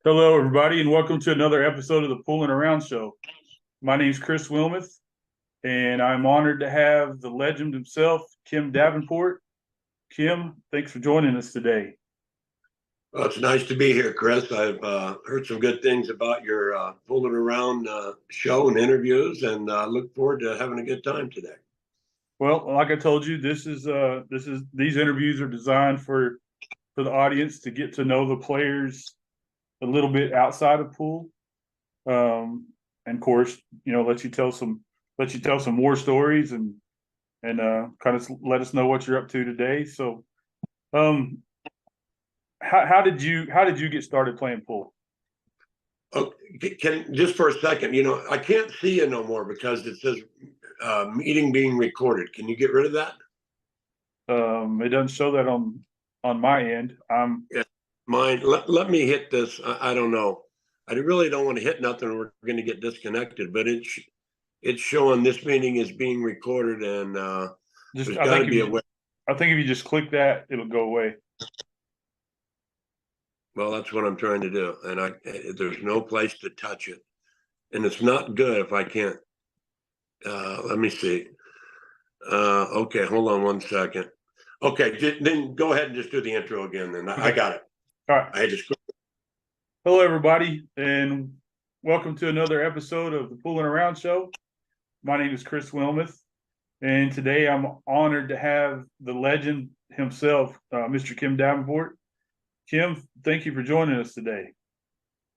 Hello, everybody, and welcome to another episode of the Pulling Around Show. My name is Chris Wilmoth, and I'm honored to have the legend himself, Kim Davenport. Kim, thanks for joining us today. Well, it's nice to be here, Chris. I've heard some good things about your fooling around show and interviews, and look forward to having a good time today. Well, like I told you, these interviews are designed for the audience to get to know the players a little bit outside of pool, and of course, let you tell some more stories and kind of let us know what you're up to today. So, um, how did you get started playing pool? Oh, can just for a second, I can't see you no more because it says meeting being recorded. Can you get rid of that? It doesn't show that on my end. Yeah, mine. Let me hit this. I don't know. I really don't want to hit nothing. We're going to get disconnected, but it's showing this meeting is being recorded, and Just there's got to be a way. I think if you just click that, it'll go away. Well, that's what I'm trying to do, and there's no place to touch it, and it's not good if I can't. Let me see. Okay, hold on one second. Okay, then go ahead and just do the intro again. Then I Okay. got it. All right. I had to scroll. Hello, everybody, and welcome to another episode of the Pulling Around Show. My name is Chris Wilmoth, and today I'm honored to have the legend himself, Mr. Kim Davenport. Kim, thank you for joining us today.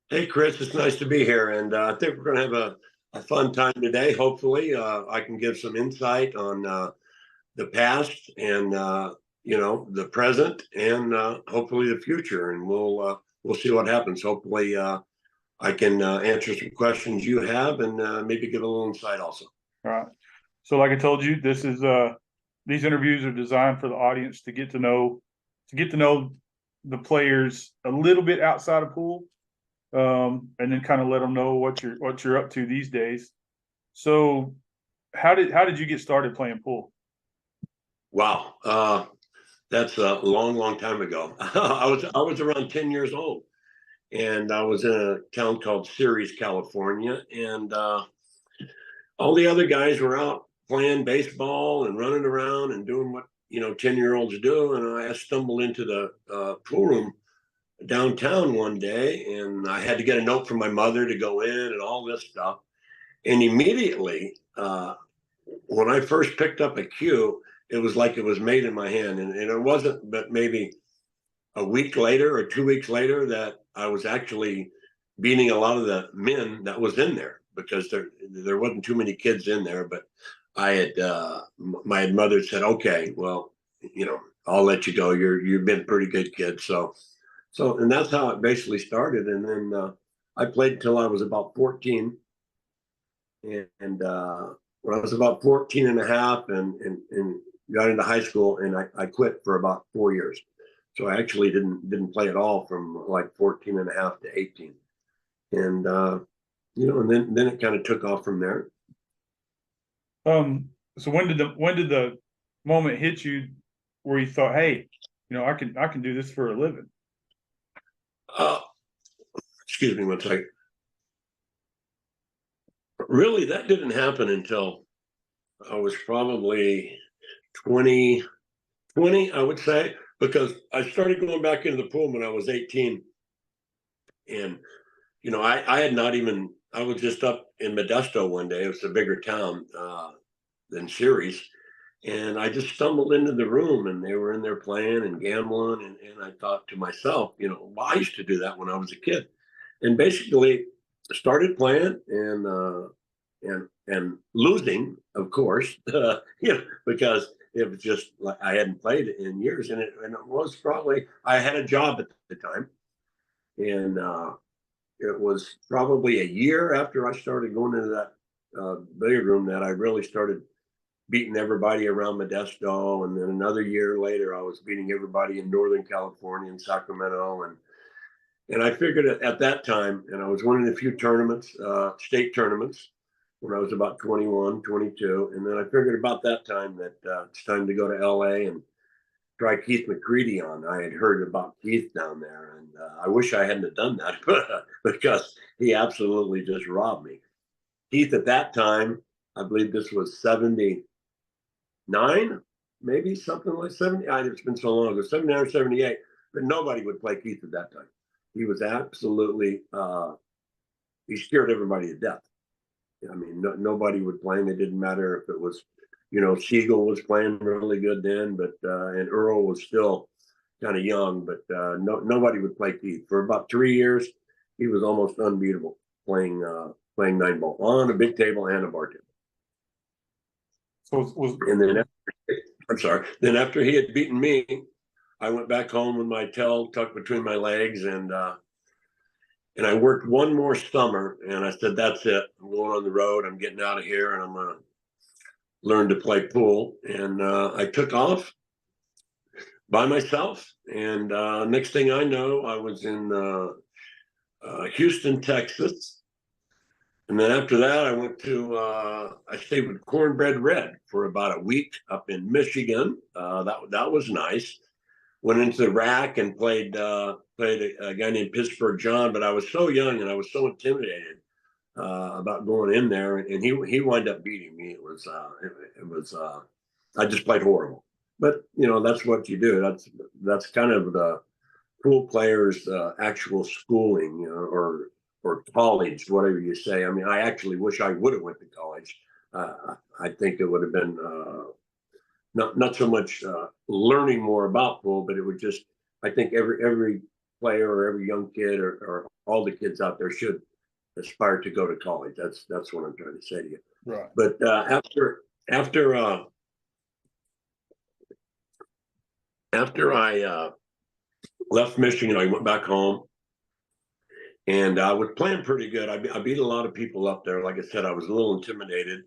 Hey, Chris, it's nice to be here, and I think we're going to have a fun time today. Hopefully, I can give some insight on the past and the present, and hopefully the future, and we'll see what happens. Hopefully, I can answer some questions you have and maybe give a little insight also. All right. So, like I told you, these interviews are designed for the audience to get to know the players a little bit outside of pool, and then kind of let them know what you're up to these days. So, how did you get started playing pool? Wow, that's a long, long time ago. I was around 10 years old, and I was in a town called Ceres, California, and all the other guys were out playing baseball and running around and doing what 10-year-olds do. And I stumbled into the pool room downtown one day, and I had to get a note from my mother to go in and all this stuff. And immediately, when I first picked up a cue, it was like it was made in my hand. And it wasn't, but maybe a week later or 2 weeks later that I was actually beating a lot of the men that was in there, because there wasn't too many kids in there. But I had my mother said, okay, well, I'll let you go. You've been a pretty good kid. And that's how it basically started. And then I played until I was about 14. And when I was about 14 and a half and got into high school, and I quit for about 4 years. So I actually didn't play at all from like 14 and a half to 18. And and then it kind of took off from there. So when did the moment hit you where you thought, hey, I can do this for a living? Uh, Excuse me one second. Really, that didn't happen until I was probably 20, I would say, because I started going back into the pool when I was 18. And, I had not even, I was just up in Modesto one day. It was a bigger town than Ceres. And I just stumbled into the room, and they were in there playing and gambling. And I thought to myself, well, I used to do that when I was a kid. And basically started playing and losing, of course, because it was just like I hadn't played in years. And it was probably, I had a job at the time. And it was probably a year after I started going into that billiard room that I really started beating everybody around Modesto. And then another year later, I was beating everybody in Northern California and Sacramento. And I figured at that time, and I was winning a few tournaments, state tournaments, when I was about 21, 22. And then I figured about that time that it's time to go to LA try Keith McCready on. I had heard about Keith down there, and I wish I hadn't have done that because he absolutely just robbed me. Keith at that time, I believe this was 79, maybe something like 70. It's been so long ago, 79 or 78, but nobody would play Keith at that time. He was absolutely, he scared everybody to death. I mean, nobody would play him. It didn't matter if it was, Siegel was playing really good then, but and Earl was still kind of young, but nobody would play Keith. For about 3 years, he was almost unbeatable playing 9-ball on a big table and a bar table. So and then then after he had beaten me, I went back home with my tail tucked between my legs, and I worked one more summer, and I said, that's it. I'm going on the road. I'm getting out of here, and I'm going to learn to play pool. And I took off by myself. And next thing I know, I was in Houston, Texas. And then after that, I went to, I stayed with Cornbread Red for about a week up in Michigan. That was nice. Went into the rack and played a guy named Pittsburgh John, but I was so young and I was so intimidated about going in there, and he wound up beating me. It was I just played horrible, but that's what you do. That's kind of the pool players' actual schooling, or college, whatever you say. I mean, I actually wish I would have went to college. I think it would have been not so much learning more about pool, but it would just, I think every player or every young kid or all the kids out there should aspire to go to college. That's what I'm trying to say to you. right. But after I left Michigan, I went back home, and I was playing pretty good. I beat a lot of people up there. Like I said, I was a little intimidated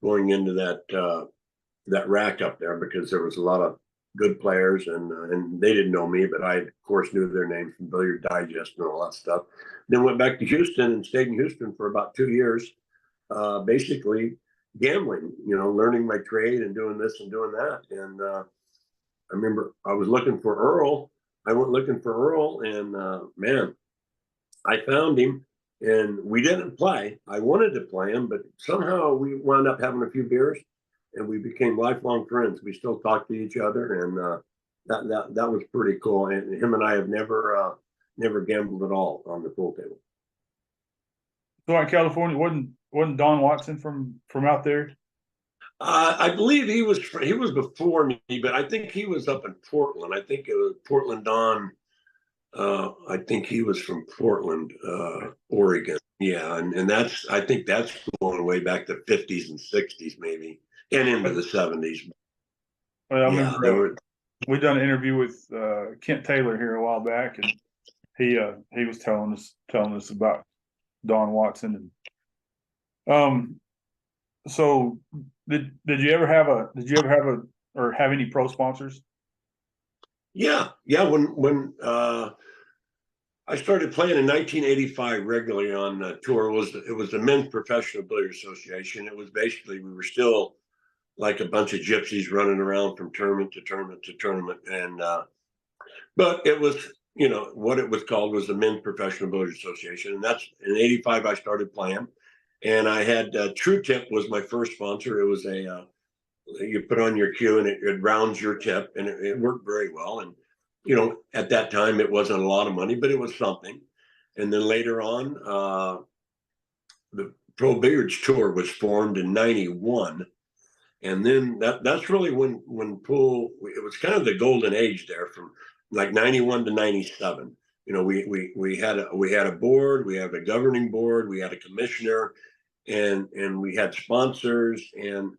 going into that rack up there because there was a lot of good players, and they didn't know me, but I of course knew their names from Billiard Digest and all that stuff. Then went back to Houston and stayed in Houston for about 2 years, basically gambling, learning my trade and doing this and doing that. And I remember I was looking for Earl. I went looking for Earl, and man, I found him, and we didn't play. I wanted to play him, but somehow we wound up having a few beers, and we became lifelong friends. We still talk to each other, and that was pretty cool. And him and I have never gambled at all on the pool table. So in California, wasn't Don Watson from out there? I believe he was before me, but I think he was up in Portland. I think it was Portland Don. I think he was from Portland, Oregon. Yeah, and I think that's going way back to 50s and 60s maybe, and into the 70s. Well, I remember we done an interview with Kent Taylor here a while back, and he was telling us about Don Watson. And so did you ever have or have any pro sponsors? Yeah. When I started playing in 1985 regularly on tour, it was the Men's Professional Billiard Association. It was basically, we were still like a bunch of gypsies running around from tournament to tournament to tournament, and but it was, what it was called was the Men's Professional Billiard Association, and that's in '85 I started playing, and I had True Tip was my first sponsor. It was you put on your cue and it rounds your tip, and it worked very well. And at that time it wasn't a lot of money, but it was something. And then later on, the Pro Billiards Tour was formed in '91, and then that's really when pool, it was kind of the golden age there from like '91 to '97. We had a board, we had a governing board, we had a commissioner, and we had sponsors, and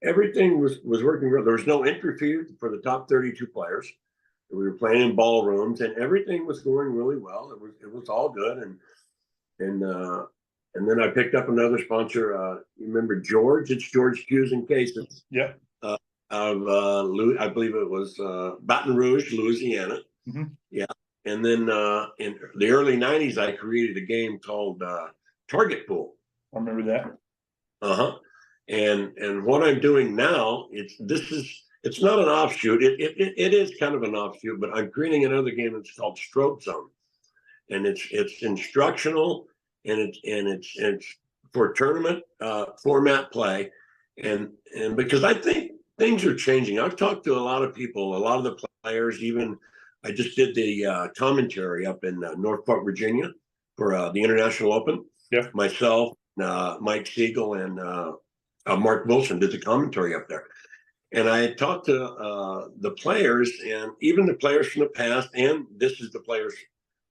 everything was working well. There was no entry fee for the top 32 players. We were playing in ballrooms, and everything was going really well. It was all good, and then I picked up another sponsor. You remember George? It's George Hughes and Cases. Yeah. I believe it was Baton Rouge, Louisiana. Mm-hmm. Yeah. And then in the early '90s, I created a game called Target Pool. I remember that. And what I'm doing now, it's it's not an offshoot. It is kind of an offshoot, but I'm creating another game that's called Stroke Zone, and it's instructional, and it's for tournament format play, and because I think things are changing. I've talked to a lot of people, a lot of the players. Even I just did the commentary up in Norfolk, Virginia, for the International Open. Yeah. Myself, Mike Siegel, and Mark Wilson did the commentary up there. And I had talked to the players, and even the players from the past, and this is the players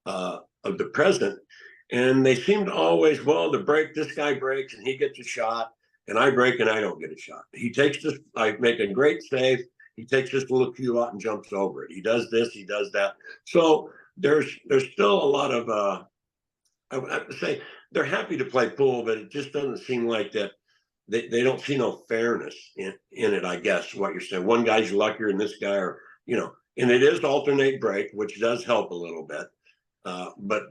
of the present. And they seemed always, well, the break, this guy breaks and he gets a shot, and I break and I don't get a shot. He takes this, I make a great save. He takes this little cue out and jumps over it. He does this, he does that. So there's still a lot of, I would say they're happy to play pool, but it just doesn't seem like that. They don't see no fairness in it, I guess, what you're saying. One guy's luckier than this guy, or, and it is alternate break, which does help a little bit. But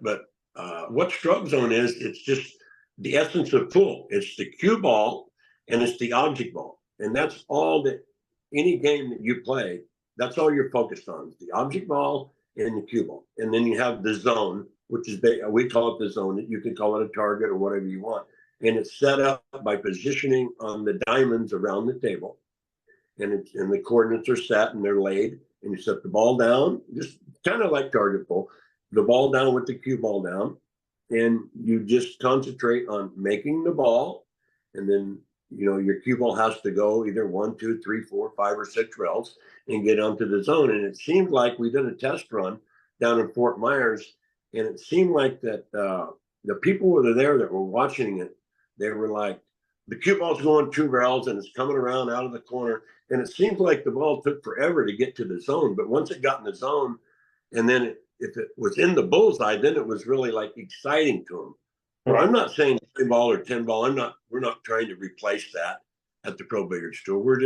what Stroke Zone is, it's just the essence of pool. It's the cue ball and it's the object ball. And that's all that any game that you play, that's all you're focused on, the object ball and the cue ball. And then you have the zone, which is, we call it the zone. You can call it a target or whatever you want. And it's set up by positioning on the diamonds around the table. And the coordinates are set and they're laid. And you set the ball down, just kind of like target pull, the ball down with the cue ball down. And you just concentrate on making the ball. And then, your cue ball has to go either 1, 2, 3, 4, 5, or 6 rails and get onto the zone. And it seemed like we did a test run down in Fort Myers. And it seemed like that the people who were there that were watching it, they were like, the cue ball's going 2 rails and it's coming around out of the corner. And it seemed like the ball took forever to get to the zone. But once it got in the zone, and then if it was in the bullseye, then it was really like exciting to them. But I'm not saying 10 ball or 10 ball. We're not trying to replace that at the Pro Billiards Tour.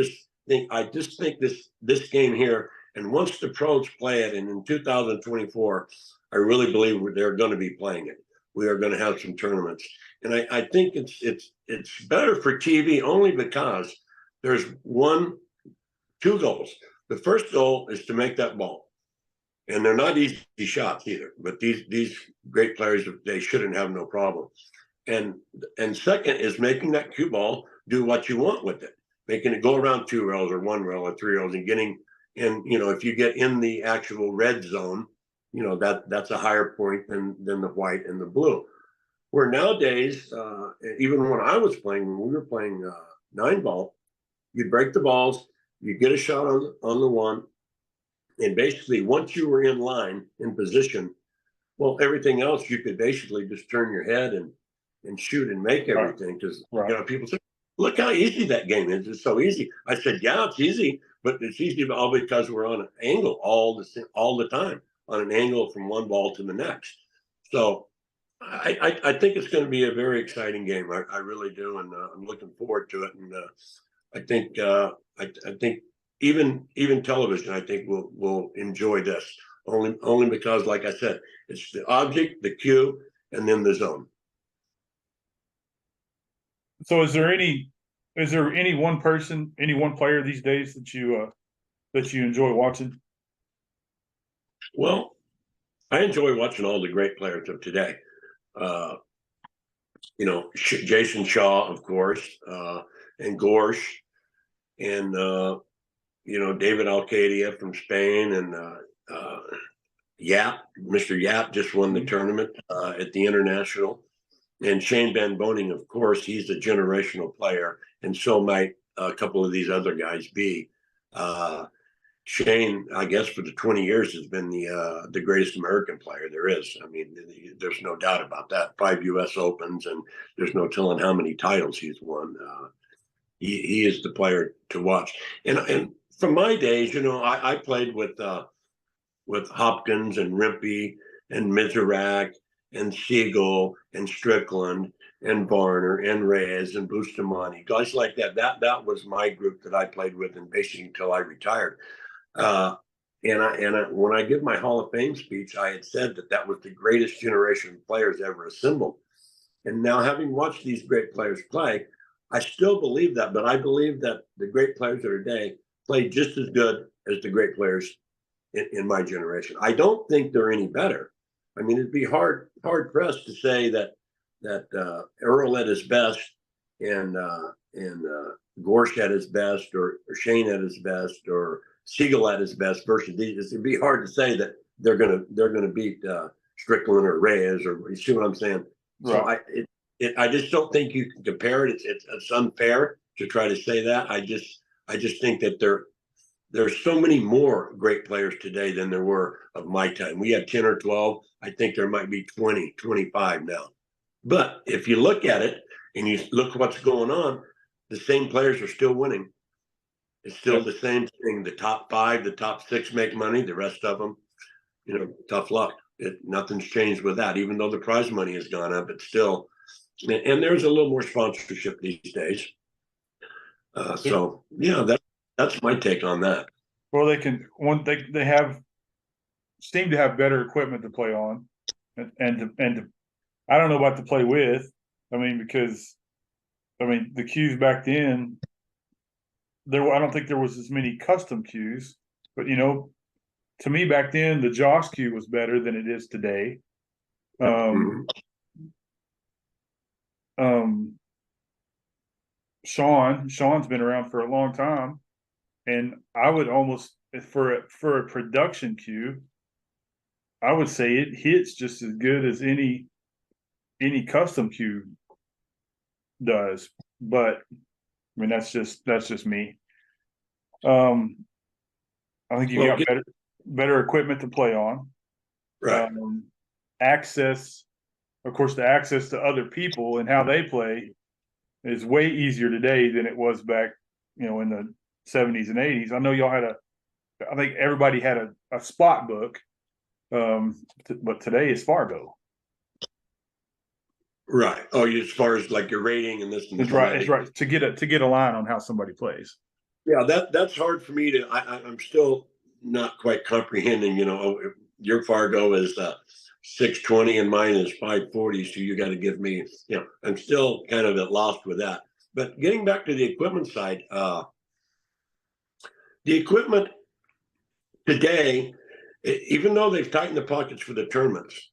I just think this game here, and once the pros play it, and in 2024, I really believe they're going to be playing it. We are going to have some tournaments. And I think it's better for TV only because there's 2 goals. The first goal is to make that ball. And they're not easy shots either, but these great players, they shouldn't have no problem. And second is making that cue ball do what you want with it, making it go around 2 rails or 1 rail or 3 rails, and getting in, if you get in the actual red zone, that's a higher point than the white and the blue. Where nowadays, even when I was playing, when we were playing 9-ball, you'd break the balls, you get a shot on the one, and basically once you were in line, in position, well, everything else you could basically just turn your head and shoot and make everything. Because people say, look how easy that game is. It's so easy. I said, yeah, it's easy, but it's easy all because we're on an angle all the time, on an angle from one ball to the next. So I think it's going to be a very exciting game. I really do, and I'm looking forward to it. And I think even television, I think will enjoy this only because, like I said, it's the object, the cue, and then the zone. So is there any one person, any one player these days that you enjoy watching? Well, I enjoy watching all the great players of today. Jason Shaw, of course, and Gorsh, and David Alcadia from Spain, and Yap. Mr. Yap just won the tournament at the International. And Shane Van Boening, of course, he's a generational player, and so might a couple of these other guys be. Shane, I guess, for the 20 years has been the greatest American player there is. I mean, there's no doubt about that. 5 U.S. Opens, and there's no telling how many titles he's won. He is the player to watch. And from my days, I played with Hopkins and Rimpey and Miserak and Siegel and Strickland and Varner and Reyes and Bustamante, guys like that. That was my group that I played with, and basically until I retired. When I give my Hall of Fame speech, I had said that was the greatest generation of players ever assembled. And now, having watched these great players play, I still believe that. But I believe that the great players of today, played just as good as the great players in my generation. I don't think they're any better. I mean, it'd be hard pressed to say that Earl at his best and Gorsh at his best, or Shane at his best, or Siegel at his best versus these. It'd be hard to say that they're gonna beat Strickland or Reyes, or you see what I'm saying? Right. So I just don't think you can compare it. It's unfair to try to say that. I just think that there's so many more great players today than there were of my time. We had 10 or 12. I think there might be 20, 25 now. But if you look at it and you look what's going on, the same players are still winning. It's still the same thing. The top 5, the top 6 make money. The rest of them, tough luck. Nothing's changed with that. Even though the prize money has gone up, it's still, and there's a little more sponsorship these days. So yeah, that's my take on that. Well, they have seem to have better equipment to play on, and I don't know about to play with. I mean, because the cues back then, I don't think there was as many custom cues, but to me back then the Josh cue was better than it is today. Sean's been around for a long time, and I would almost, for a production cue, I would say it hits just as good as any custom cue does. But I mean, that's just me. I think you got better equipment to play on. Right. Access, of course, the access to other people and how they play is way easier today than it was back, in the 70s and 80s. I know y'all I think everybody had a spot book, but today is Fargo. Right. Oh, as far as like your rating and this and It's right. It's right to get a line on how somebody plays. Yeah, that's hard for me to. I'm still not quite comprehending. Your Fargo is 620 and mine is 540, so you got to give me. I'm still kind of at lost with that. But getting back to the equipment side, the equipment today, even though they've tightened the pockets for the tournaments,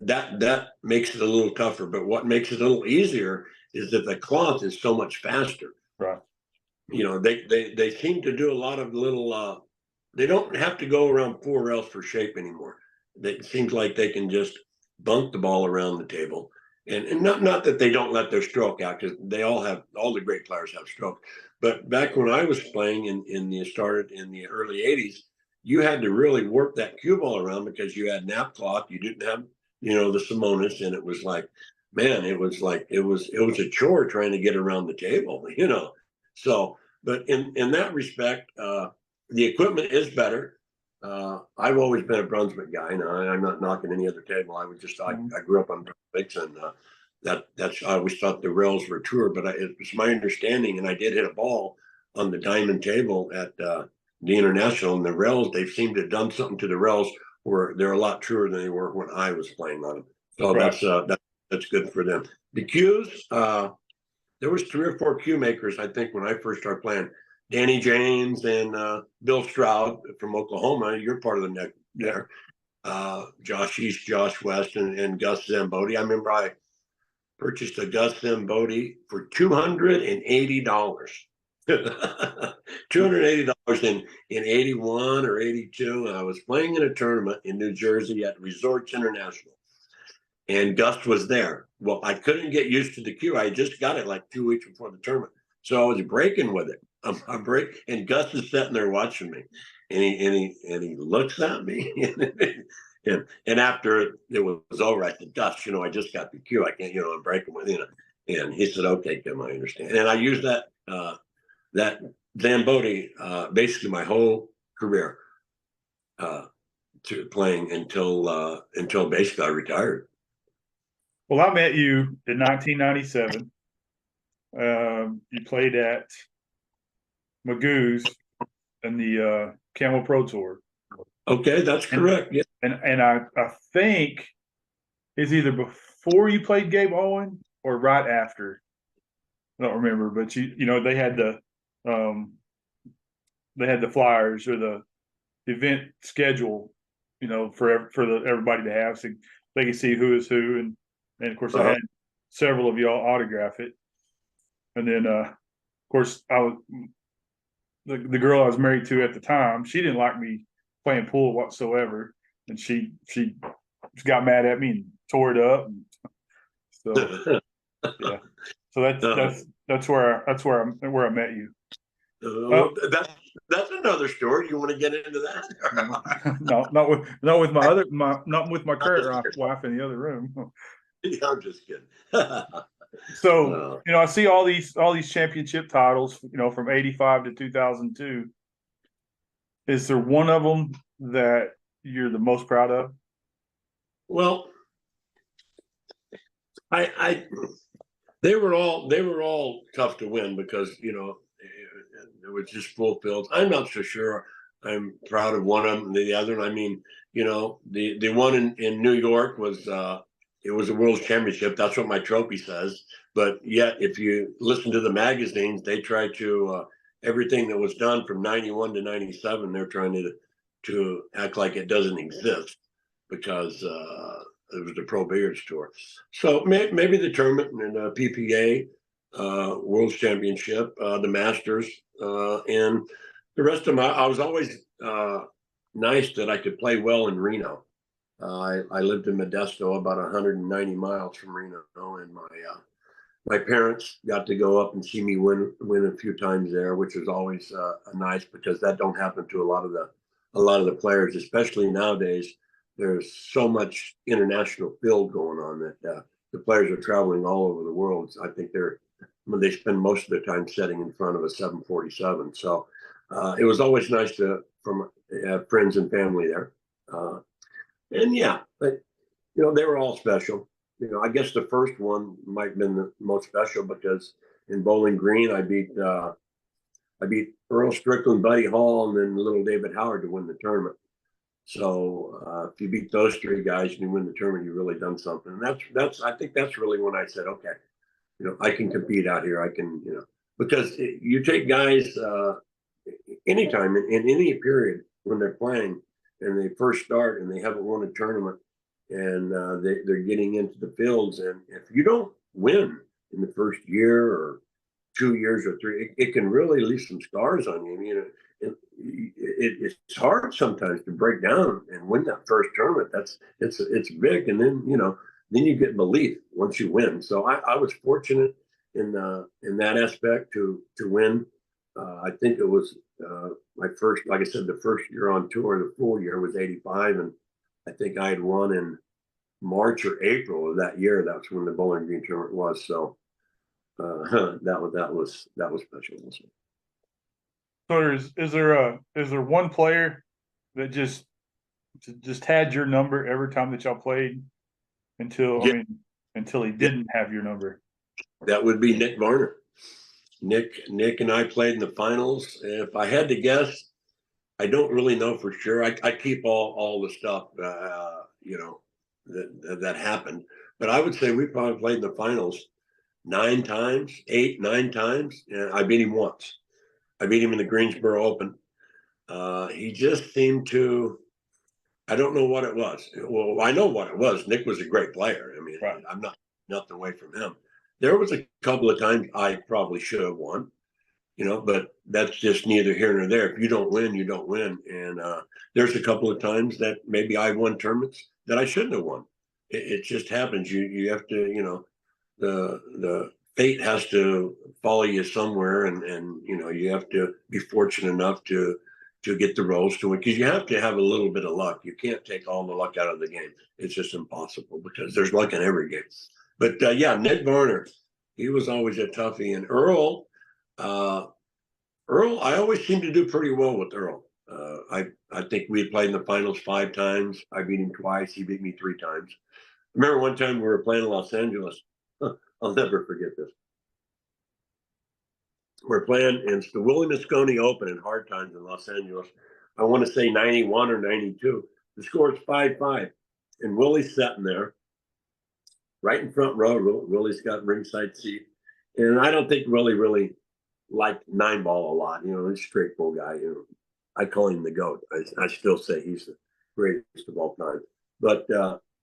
that makes it a little tougher. But what makes it a little easier is that the cloth is so much faster. Right. They seem to do a lot of little. They don't have to go around 4 rails for shape anymore. It seems like they can just bunk the ball around the table, and not that they don't let their stroke out, because all the great players have stroke. But back when I was playing in the early '80s, you had to really work that cue ball around because you had nap cloth. You didn't have the Simonis, and it was like, man, it was a chore trying to get around the table. So, but in that respect, the equipment is better. I've always been a Brunswick guy. Now, I'm not knocking any other table. I grew up on Brunswicks, and that's I always thought the rails were truer. But it was my understanding, and I did hit a ball on the diamond table at the International, and the rails, they seemed to have done something to the rails where they're a lot truer than they were when I was playing on them. So right. That's good for them. The cues, there was 3 or 4 cue makers, I think, when I first started playing. Danny James and Bill Stroud from Oklahoma. You're part of the neck there. Josh East, Josh West, and Gus Zambodi. I remember I purchased a Gus Zambodi for $280. $280 in 81 or 82. And I was playing in a tournament in New Jersey at Resorts International. And Gus was there. Well, I couldn't get used to the cue. I just got it like 2 weeks before the tournament. So I was breaking with it. And Gus is sitting there watching me, and he looks at me, and after it was over, I said, Gus, I just got the cue. I can't, I'm breaking with you. And he said, okay, Tim, I understand. And I used that Zambodi basically my whole career to playing until basically I retired. Well, I met you in 1997. You played at Magoo's in the Camel Pro Tour. Okay, that's correct. Yeah. And I think it's either before you played Gabe Owen or right after. I don't remember, but they had the they had the flyers or the event schedule, you know, for everybody to have, so they could see who is who, and of course I had several of y'all autograph it, and then of course I was the girl I was married to at the time. She didn't like me playing pool whatsoever, and she got mad at me and tore it up. And so yeah, so that's where I met you. That's another story. You want to get into that? No, not with my current wife in the other room. I'm just kidding. So, you know, I see all these championship titles, you know, from 85 to 2002. Is there one of them that you're the most proud of? Well, they were all tough to win because, you know, it was just full fields. I'm not so sure I'm proud of one of them than the other. I mean, you know, the one in New York was it was a world championship. That's what my trophy says. But yet, if you listen to the magazines, they try to everything that was done from 91 to 97, they're trying to act like it doesn't exist because it was the Pro Billiards Tour. So maybe the tournament and PPA, World Championship, the Masters, and the rest of my. I was always nice that I could play well in Reno. I lived in Modesto, about 190 miles from Reno, and my parents got to go up and see me win a few times there, which is always nice because that don't happen to a lot of the players, especially nowadays. There's so much international field going on that the players are traveling all over the world. I think they spend most of their time sitting in front of a 747. So it was always nice to from friends and family there. And yeah, but you know, they were all special. You know, I guess the first one might have been the most special because in Bowling Green, I beat Earl Strickland, Buddy Hall, and then little David Howard to win the tournament. So if you beat those three guys and you win the tournament, you've really done something. And I think that's really when I said, okay, you know, I can compete out here. I can, you know, because you take guys anytime in any period when they're playing and they first start and they haven't won a tournament and they're getting into the fields. And if you don't win in the first year or 2 years or three, it can really leave some scars on you. I mean, it's hard sometimes to break down and win that first tournament. It's big, and then you know, then you get belief once you win. So I was fortunate in that aspect to win. I think it was my first, like I said, the first year on tour, the full year was '85, and I think I had won in March or April of that year. That's when the Bowling Green tournament was. So that was special. So is there one player that just had your number every time that y'all played until he didn't have your number? That would be Nick Varner. Nick and I played in the finals. If I had to guess, I don't really know for sure. I keep all the stuff you know that happened, but I would say we probably played in the finals 9 times, 8, 9 times, and I beat him once. I beat him in the Greensboro Open. He just seemed to, I don't know what it was. Well, I know what it was. Nick was a great player. I mean, right. I'm not nothing away from him. There was a couple of times I probably should have won, you know, but that's just neither here nor there. If you don't win, you don't win. And there's a couple of times that maybe I won tournaments that I shouldn't have won. It just happens. You have to, you know, the fate has to follow you somewhere, and you know, you have to be fortunate enough to get the rolls to it, because you have to have a little bit of luck. You can't take all the luck out of the game. It's just impossible because there's luck in every game. But yeah, Nick Varner, he was always a toughie. And Earl, I always seemed to do pretty well with Earl. I think we had played in the finals 5 times. I beat him twice. He beat me 3 times. I remember one time we were playing in Los Angeles. I'll never forget this. We're playing, and it's the Willie Mosconi Open in Hard Times in Los Angeles. I want to say 91 or 92. The score is 5-5. And Willie's sitting there, right in front row. Willie's got ringside seat. And I don't think Willie really liked nine ball a lot. You know, he's a straight bull guy. You know, I call him the GOAT. I still say he's the greatest of all time. But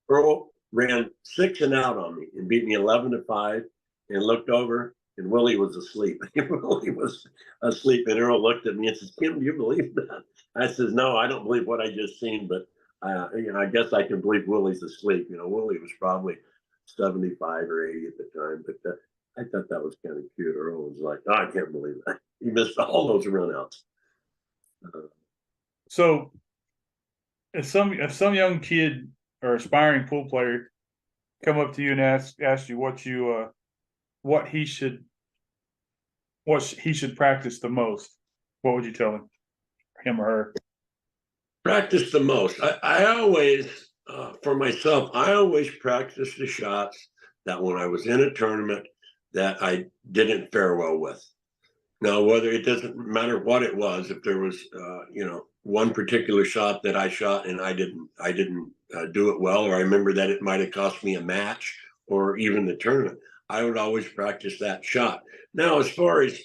Earl ran 6 and out on me and beat me 11-5, and looked over, and Willie was asleep. Willie was asleep, and Earl looked at me and says, "Kim, do you believe that?" I says, "No, I don't believe what I just seen, but you know, I guess I can believe Willie's asleep." You know, Willie was probably 75 or 80 at the time, but I thought that was kind of cute. Earl was like, "Oh, I can't believe that. He missed all those runouts." So if some young kid or aspiring pool player come up to you and ask you what he should practice the most, what would you tell him or her? Practice the most. I always, for myself, I always practice the shots that when I was in a tournament that I didn't fare well with. Now, whether it doesn't matter what it was, if there was, you know, one particular shot that I shot and I didn't do it well, or I remember that it might have cost me a match or even the tournament, I would always practice that shot. Now, as far as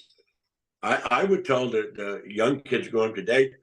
I would tell the young kids going today,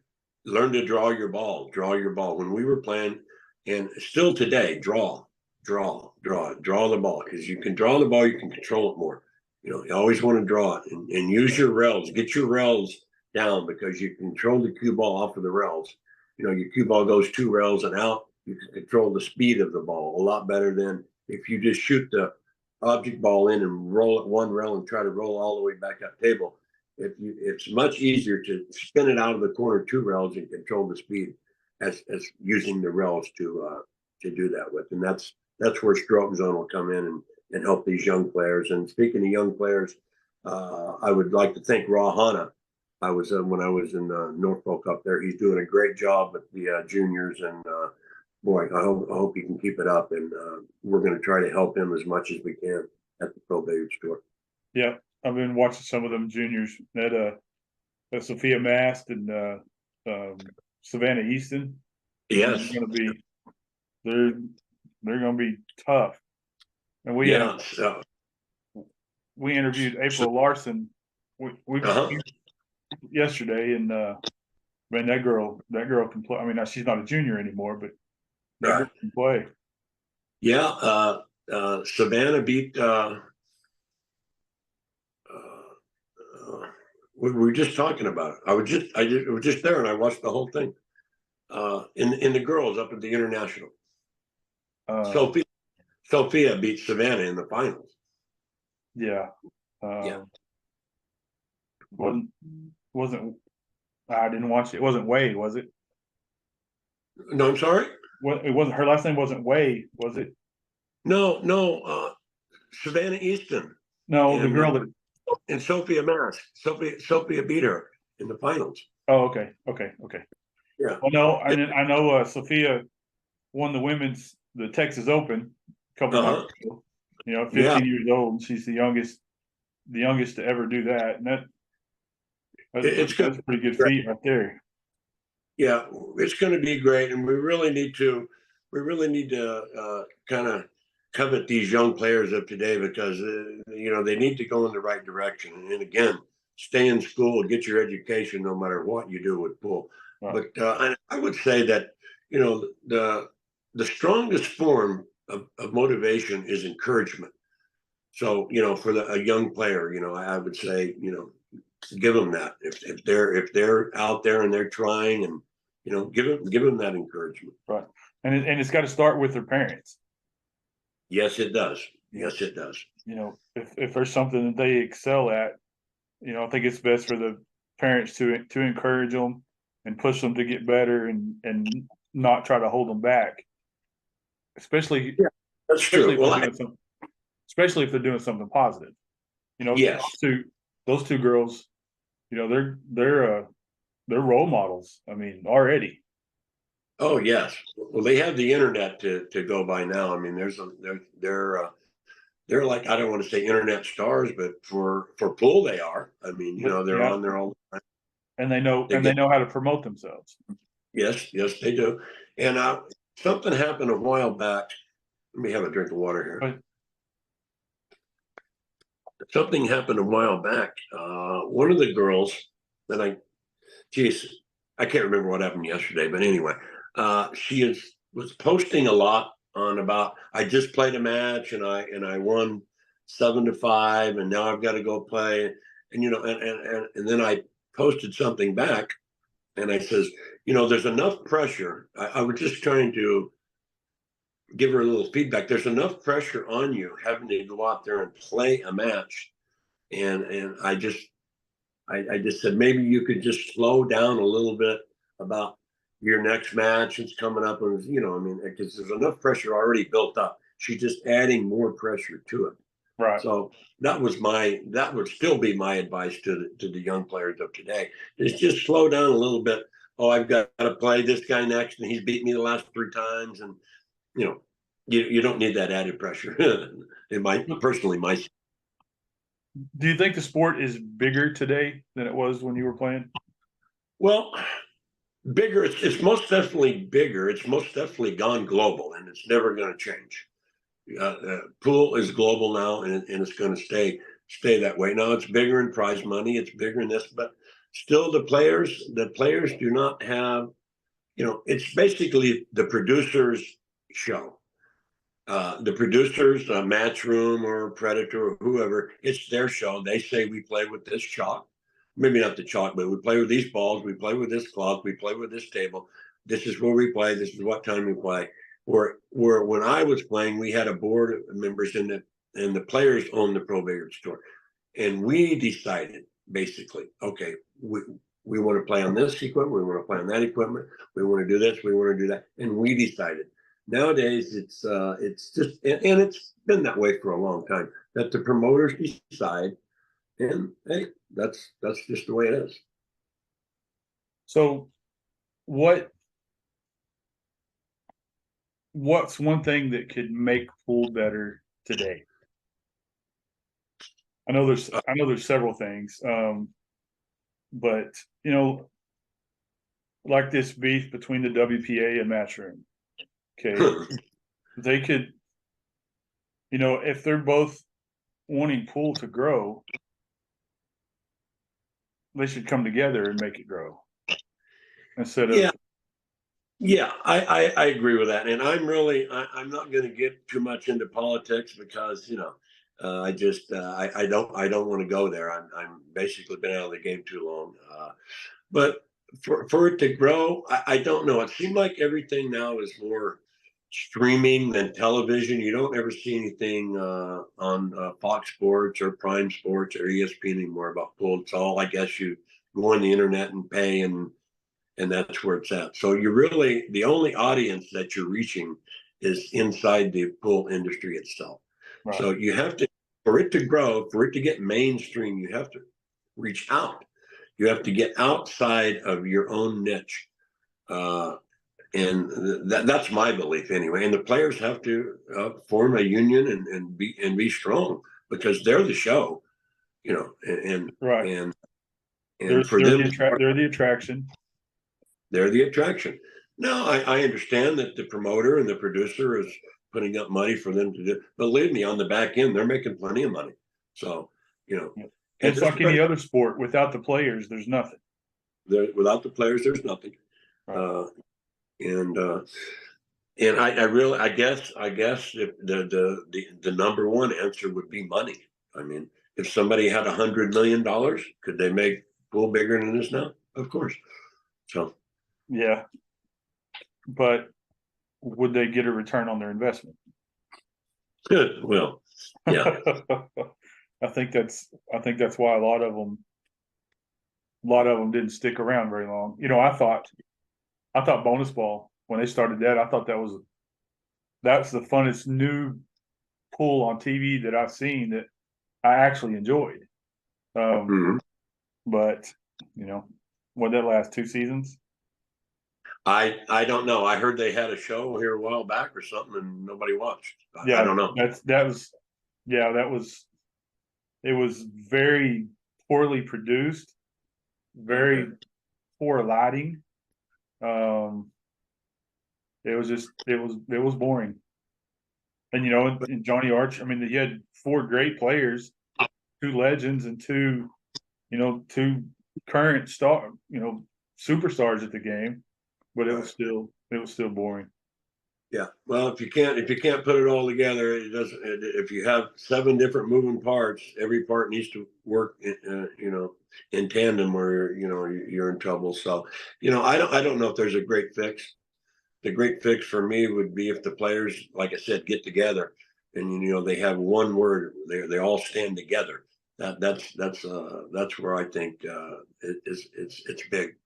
learn to draw your ball. Draw your ball. When we were playing, and still today, draw the ball, because you can draw the ball, you can control it more. You know, you always want to draw it and use your rails. Get your rails down, because you control the cue ball off of the rails. You know, your cue ball goes 2 rails and out. You can control the speed of the ball a lot better than if you just shoot the object ball in and roll it 1 rail and try to roll all the way back up table. It's much easier to spin it out of the corner 2 rails and control the speed as using the rails to do that with. And that's where stroke zone will come in and help these young players. And speaking of young players, I would like to thank Raw Hanna. I was when I was in Norfolk up there. He's doing a great job with the juniors, and boy, I hope he can keep it up. And we're going to try to help him as much as we can at the Pro Billiards Tour. Yeah, I've been watching some of them juniors. That Sophia Mast and Savannah Easton. Yes, they're going to be tough. And we interviewed April Larson. We yesterday, and man, that girl can play. I mean, she's not a junior anymore, but that girl can play. Yeah, Savannah beat. We were just talking about it. I was just there, and I watched the whole thing. In the girls up at the International, Sophia beat Savannah in the finals. Yeah. Yeah. Wasn't I didn't watch it. It wasn't Wade, was it? No, I'm sorry. It wasn't. Her last name wasn't Wade, was it? No. Savannah Easton. No, the girl that. And Sophia Mast. Sophia beat her in the finals. Oh, okay. Yeah. Well, no, I know Sophia won the Texas Open a couple of months ago. You know, 15 years old. She's the youngest to ever do that, and that's a pretty good feat right there. Yeah, it's going to be great, and we really need to kind of covet these young players of today, because you know, they need to go in the right direction. And again, stay in school, get your education, no matter what you do with pool. Right. But I would say that, you know, the strongest form of motivation is encouragement. So, you know, for a young player, you know, I would say, you know, give them that. If they're out there and they're trying, and you know, give them that encouragement. Right, and it's got to start with their parents. Yes, it does. Yes, it does. You know, if there's something that they excel at, you know, I think it's best for the parents to encourage them and push them to get better, and not try to hold them back. Especially, that's true. Especially if they're doing something positive. You know, yes. Those two girls, you know, they're role models. I mean, already. Oh yes. Well, they have the internet to go by now. I mean, they're like, I don't want to say internet stars, but for pool they are. I mean, you know, they're on their own. And they know how to promote themselves. Yes, they do. And something happened a while back. Let me have a drink of water here. something happened a while back. One of the girls that I can't remember what happened yesterday, but anyway, was posting a lot on about I just played a match and I won 7-5, and now I've got to go play, and and then I posted something back, and I says, there's enough pressure. I was just trying to give her a little feedback. There's enough pressure on you having to go out there and play a match, and I just said maybe you could just slow down a little bit about your next match that's coming up, and because there's enough pressure already built up. She's just adding more pressure to it. Right. So that would still be my advice to the young players of today is just slow down a little bit. Oh, I've got to play this guy next, and he's beat me the last 3 times, and you don't need that added pressure. My Do you think the sport is bigger today than it was when you were playing? well, bigger. It's most definitely bigger. It's most definitely gone global, and it's never going to change. Pool is global now, and it's going to stay that way. Now it's bigger in prize money. It's bigger in this, but still the players do not have. It's basically the producer's show. The producers, Matchroom or Predator or whoever, it's their show. They say we play with this chalk, maybe not the chalk, but we play with these balls, we play with this cloth, we play with this table. This is where we play. This is what time we play. Where when I was playing, we had a board of members and the players owned the Pro Billiard store, and we decided basically, okay, we want to play on this equipment, we want to play on that equipment, we want to do this, we want to do that, and we decided. Nowadays, it's just, and it's been that way for a long time, that the promoters decide, and hey, that's just the way it is. So, what's one thing that could make pool better today? I know there's several things, but like this beef between the WPA and Matchroom. Okay, they could, if they're both wanting pool to grow, they should come together and make it grow instead of. Yeah, I agree with that, and I'm not going to get too much into politics because I just I don't want to go there. I'm basically been out of the game too long, but for it to grow, I don't know. It seems like everything now is more streaming than television. You don't ever see anything on Fox Sports or Prime Sports or ESPN anymore about pool. It's all, I guess, you go on the internet and pay, and that's where it's at. So you're really the only audience that you're reaching is inside the pool industry itself. Right. So you have to, for it to grow, for it to get mainstream, you have to reach out. You have to get outside of your own niche. And that's my belief anyway. And the players have to form a union and be strong because they're the show, and right. and they're for them, they're the attraction. They're the attraction. No, I understand that the promoter and the producer is putting up money for them to do. Believe me, on the back end, they're making plenty of money. So, it's like any other sport. Without the players, there's nothing. Without the players, there's nothing. Right. And I guess if the number one answer would be money. I mean, if somebody had $100 million, could they make pool bigger than this now? Of course. So. Yeah, but would they get a return on their investment? Good. Well, yeah. I think that's why a lot of them didn't stick around very long. I thought bonus ball when they started that. I thought that's the funnest new pool on TV that I've seen that I actually enjoyed. But would that last 2 seasons? I don't know. I heard they had a show here a while back or something, and nobody watched. Yeah, I don't know. It was very poorly produced, very poor lighting. It was boring. And and Johnny Archer. I mean, he had 4 great players, two legends and two current superstars at the game, but it was still boring. Yeah. Well, if you can't put it all together, it doesn't. If you have 7 different moving parts, every part needs to work, in tandem, or you're in trouble. So, I don't know if there's a great fix. The great fix for me would be if the players, like I said, get together and they have one word. They all stand together. That's where I think it's big.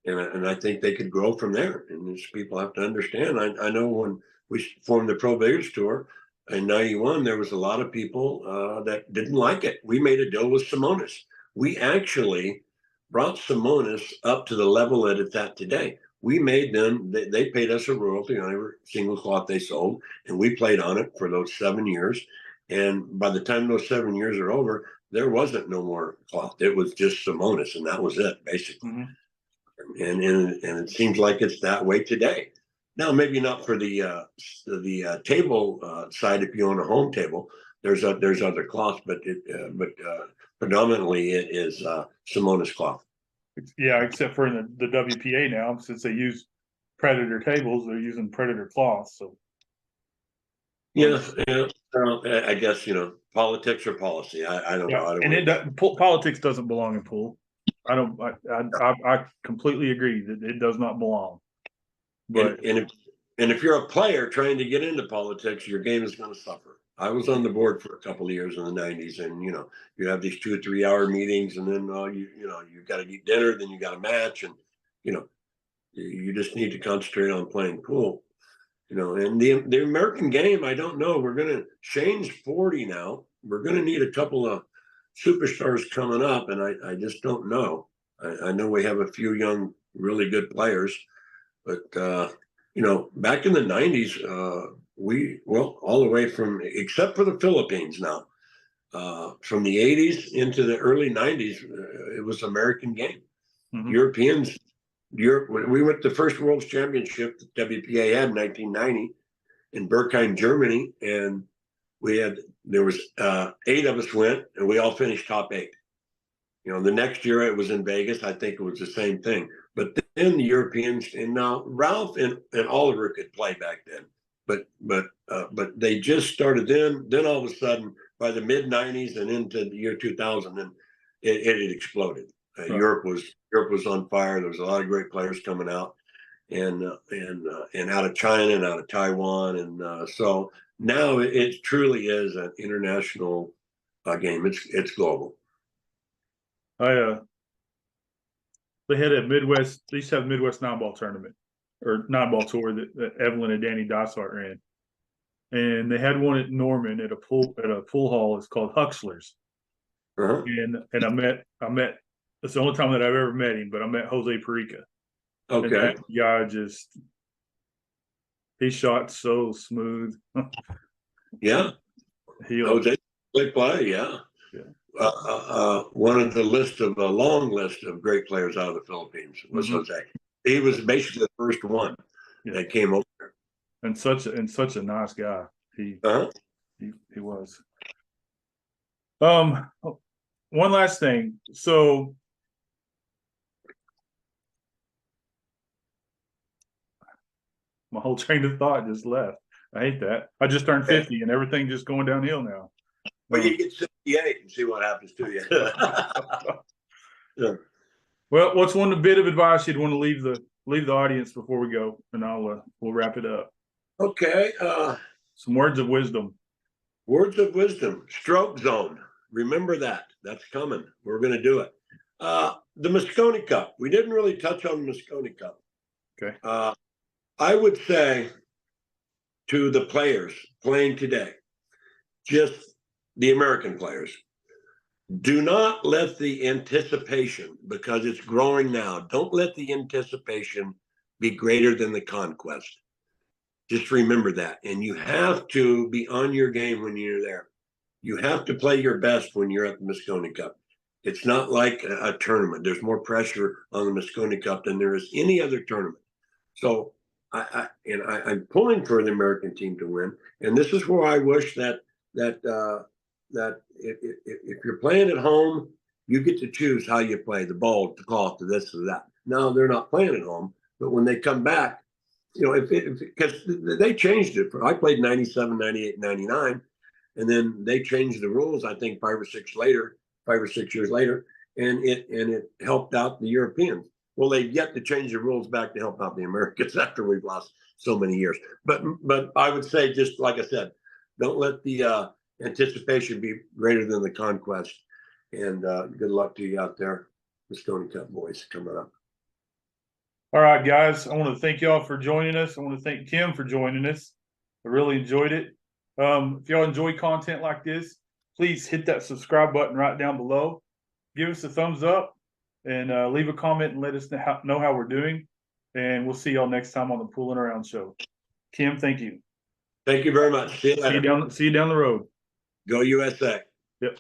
And I think they could grow from there. And these people have to understand. I know when we formed the Pro Bears Tour in '91, there was a lot of people that didn't like it. We made a deal with Simonis. We actually brought Simonis up to the level that it's at today. We made them. They paid us a royalty on every single cloth they sold, and we played on it for those 7 years. And by the time those 7 years are over, there wasn't no more cloth. It was just Simonis, and that was it, basically. Mm-hmm. And it seems like it's that way today. Now, maybe not for the table side. If you own a home table, there's other cloths, but predominantly it is Simonis cloth. Yeah, except for in the WPA now, since they use Predator tables, they're using Predator cloth. So yeah. I guess politics or policy. I don't know. And politics doesn't belong in pool. I completely agree that it does not belong. But and if you're a player trying to get into politics, your game is going to suffer. I was on the board for a couple of years in the '90s, and you have these 2 or 3 hour meetings, and then you got to eat dinner, then you got a match, and you just need to concentrate on playing pool. And the American game, I don't know. We're going to change 40 now. We're going to need a couple of superstars coming up, and I just don't know. I know we have a few young, really good players, but back in the '90s, all the way from, except for the Philippines now, from the '80s into the early '90s, it was American game. Mm-hmm. Europeans. We went to the first World Championship that WPA had in 1990 in Berkheim, Germany, and there was 8 of us went, and we all finished top 8. The next year it was in Vegas. I think it was the same thing. But then the Europeans, and now Ralph and Oliver could play back then, but they just started then. Then all of a sudden, by the mid '90s and into the year 2000, then it had exploded. Right. Europe was on fire. There was a lot of great players coming out, and out of China and out of Taiwan, and so now it truly is an international game. It's global. They had a Midwest. They used to have a Midwest 9-ball tournament or 9-ball tour that Evelyn and Danny Dossart ran, and they had one at Norman at a pool hall. It's called Huxley's, uh-huh. And I met. It's the only time that I've ever met him, but I met Jose Perica. Okay. And that guy he shot so smooth. Yeah. Jose play, yeah. One of a long list of great players out of the Philippines was mm-hmm. Jose. He was basically the first one that came over. And such a nice guy. He was. One last thing. So my whole train of thought just left. I hate that. I just turned 50 and everything just going downhill now. Well, you get 68 and see what happens to you. Yeah. Well, what's one bit of advice you'd want to leave the audience before we go, and we'll wrap it up. Okay. Some words of wisdom. Words of wisdom. Stroke zone. Remember that. That's coming. We're going to do it. The Mosconi Cup. We didn't really touch on the Mosconi Cup. Okay. I would say to the players playing today, just the American players, do not let the anticipation, because it's growing now, don't let the anticipation be greater than the conquest. Just remember that. And you have to be on your game when you're there. You have to play your best when you're at the Mosconi Cup. It's not like a tournament. There's more pressure on the Mosconi Cup than there is any other tournament. So I'm pulling for the American team to win. And this is where I wish that that if you're playing at home, you get to choose how you play the ball, the cloth, to this, to that. No, they're not playing at home, but when they come back, you know, because they changed it. I played 97, 98, 99, and then they changed the rules, I think 5 or 6 years later, and it helped out the Europeans. Well, they've yet to change the rules back to help out the Americans after we've lost so many years. But I would say, just like I said, don't let the anticipation be greater than the conquest. And good luck to you out there, the Stony Cup boys coming up. All right, guys. I want to thank y'all for joining us. I want to thank Kim for joining us. I really enjoyed it. If y'all enjoy content like this, please hit that subscribe button right down below. Give us a thumbs up and leave a comment and let us know how we're doing. And we'll see y'all next time on the Pooling Around Show. Kim, thank you. Thank you very much. See you later. See you down the road. Go USA. Yep.